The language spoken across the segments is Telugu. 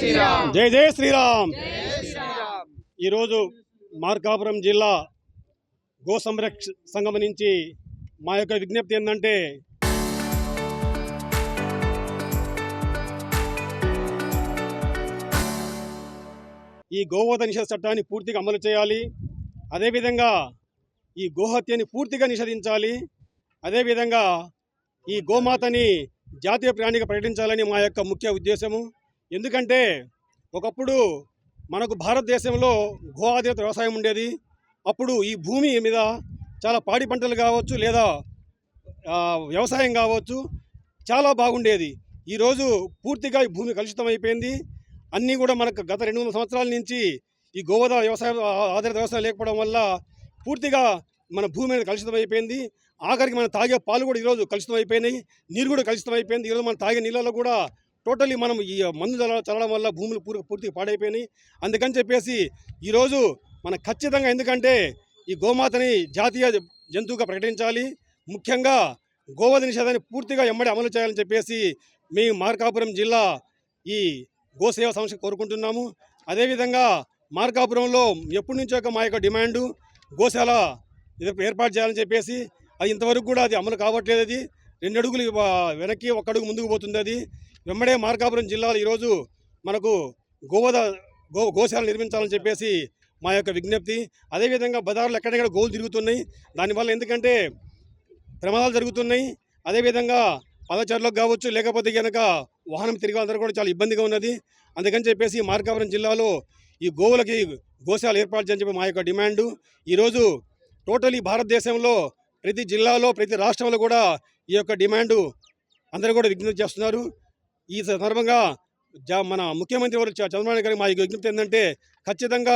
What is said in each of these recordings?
జై జై శ్రీరామ్. ఈరోజు మార్కాపురం జిల్లా గో సంరక్షణ సంఘం నుంచి మా యొక్క విజ్ఞప్తి ఏంటంటే, ఈ గోవధ నిషేధ చట్టాన్ని పూర్తిగా అమలు చేయాలి. అదేవిధంగా ఈ గోహత్యని పూర్తిగా నిషేధించాలి. అదేవిధంగా ఈ గోమాతని జాతీయ ప్రాణిగా ప్రకటించాలని మా యొక్క ముఖ్య ఉద్దేశము. ఎందుకంటే ఒకప్పుడు మనకు భారతదేశంలో గో ఆధారిత వ్యవసాయం ఉండేది. అప్పుడు ఈ భూమి మీద చాలా పాడి పంటలు కావచ్చు, లేదా వ్యవసాయం కావచ్చు, చాలా బాగుండేది. ఈరోజు పూర్తిగా ఈ భూమి కలుషితం అయిపోయింది. అన్నీ కూడా మనకు గత 200 సంవత్సరాల నుంచి ఈ గోవధ వ్యవసాయం ఆధారిత వ్యవసాయం లేకపోవడం వల్ల పూర్తిగా మన భూమి మీద కలుషితం అయిపోయింది. ఆఖరికి మనం తాగే పాలు కూడా ఈరోజు కలుషితం అయిపోయినాయి, నీరు కూడా కలుషితం అయిపోయింది. ఈరోజు మనం తాగే నీళ్ళలో కూడా టోటల్లీ మనం ఈ మందు చల్లడం వల్ల భూములు పూర్తిగా పాడైపోయినాయి. అందుకని చెప్పేసి ఈరోజు మనం ఖచ్చితంగా, ఎందుకంటే ఈ గోమాతని జాతీయ జంతువుగా ప్రకటించాలి. ముఖ్యంగా గోవధ నిషేధాన్ని పూర్తిగా ఎమ్మడి అమలు చేయాలని చెప్పేసి మేము మార్కాపురం జిల్లా ఈ గోసేవ సంస్థ కోరుకుంటున్నాము. అదేవిధంగా మార్కాపురంలో ఎప్పటి నుంచో మా యొక్క డిమాండు గోశాల ఏర్పాటు చేయాలని చెప్పేసి, అది ఇంతవరకు కూడా అది అమలు కావట్లేదు. అది 2 అడుగులు వెనక్కి 1 అడుగు ముందుకు పోతుంది. అది వెంబడే మార్కాపురం జిల్లాలో ఈరోజు మనకు గోశాల నిర్మించాలని చెప్పేసి మా యొక్క విజ్ఞప్తి. అదేవిధంగా బజార్లు ఎక్కడెక్కడ గోలు తిరుగుతున్నాయి, దానివల్ల ఎందుకంటే ప్రమాదాలు జరుగుతున్నాయి. అదేవిధంగా పదచర్లకు కావచ్చు, లేకపోతే కనుక వాహనం తిరిగాలందరూ కూడా చాలా ఇబ్బందిగా ఉన్నది. అందుకని చెప్పేసి మార్కాపురం జిల్లాలో ఈ గోవులకి గోశాల ఏర్పాటు చేయని చెప్పి మా యొక్క డిమాండు. ఈరోజు టోటలీ భారతదేశంలో ప్రతి జిల్లాలో, ప్రతి రాష్ట్రంలో కూడా ఈ యొక్క డిమాండు అందరూ కూడా విజ్ఞప్తి చేస్తున్నారు. ఈ సందర్భంగా మన ముఖ్యమంత్రి వారు చంద్రబాబు నాయుడు గారికి మా యొక్క విజ్ఞప్తి ఏంటంటే, ఖచ్చితంగా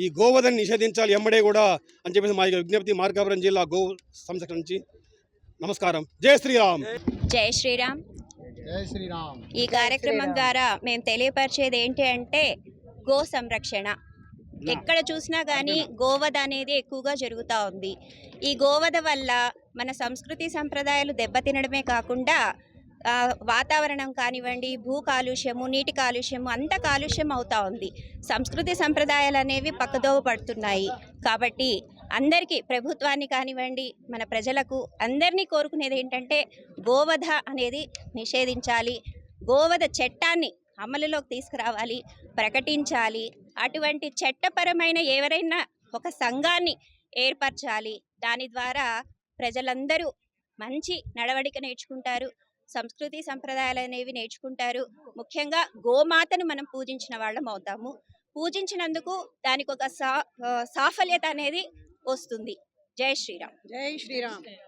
ఈ గోవధని నిషేధించాలి ఎమ్మడే కూడా అని చెప్పేసి మా యొక్క విజ్ఞప్తి మార్కాపురం జిల్లా గో సంరక్షణ నుంచి. నమస్కారం. జై శ్రీరామ్. జై శ్రీరామ్. జై శ్రీరామ్. ఈ కార్యక్రమం ద్వారా మేము తెలియపరిచేది ఏంటి అంటే, గో సంరక్షణ. ఎక్కడ చూసినా కానీ గోవధ అనేది ఎక్కువగా జరుగుతూ ఉంది. ఈ గోవధ వల్ల మన సంస్కృతి సంప్రదాయాలు దెబ్బతినడమే కాకుండా వాతావరణం కానివ్వండి, భూ కాలుష్యము, నీటి కాలుష్యము, అంత కాలుష్యం అవుతూ ఉంది. సంస్కృతి సంప్రదాయాలు అనేవి పక్కదోవ పడుతున్నాయి. కాబట్టి అందరికీ, ప్రభుత్వాన్ని కానివ్వండి, మన ప్రజలకు అందరినీ కోరుకునేది ఏంటంటే, గోవధ అనేది నిషేధించాలి. గోవధ చట్టాన్ని అమలులోకి తీసుకురావాలి, ప్రకటించాలి. అటువంటి చట్టపరమైన ఎవరైనా ఒక సంఘాన్ని ఏర్పరచాలి. దాని ద్వారా ప్రజలందరూ మంచి నడవడిక నేర్చుకుంటారు, సంస్కృతి సంప్రదాయాలు అనేవి నేర్చుకుంటారు. ముఖ్యంగా గోమాతను మనం పూజించిన వాళ్ళం అవుతాము. పూజించినందుకు దానికి ఒక సాఫల్యత అనేది వస్తుంది. జై శ్రీరామ్. జై శ్రీరామ్.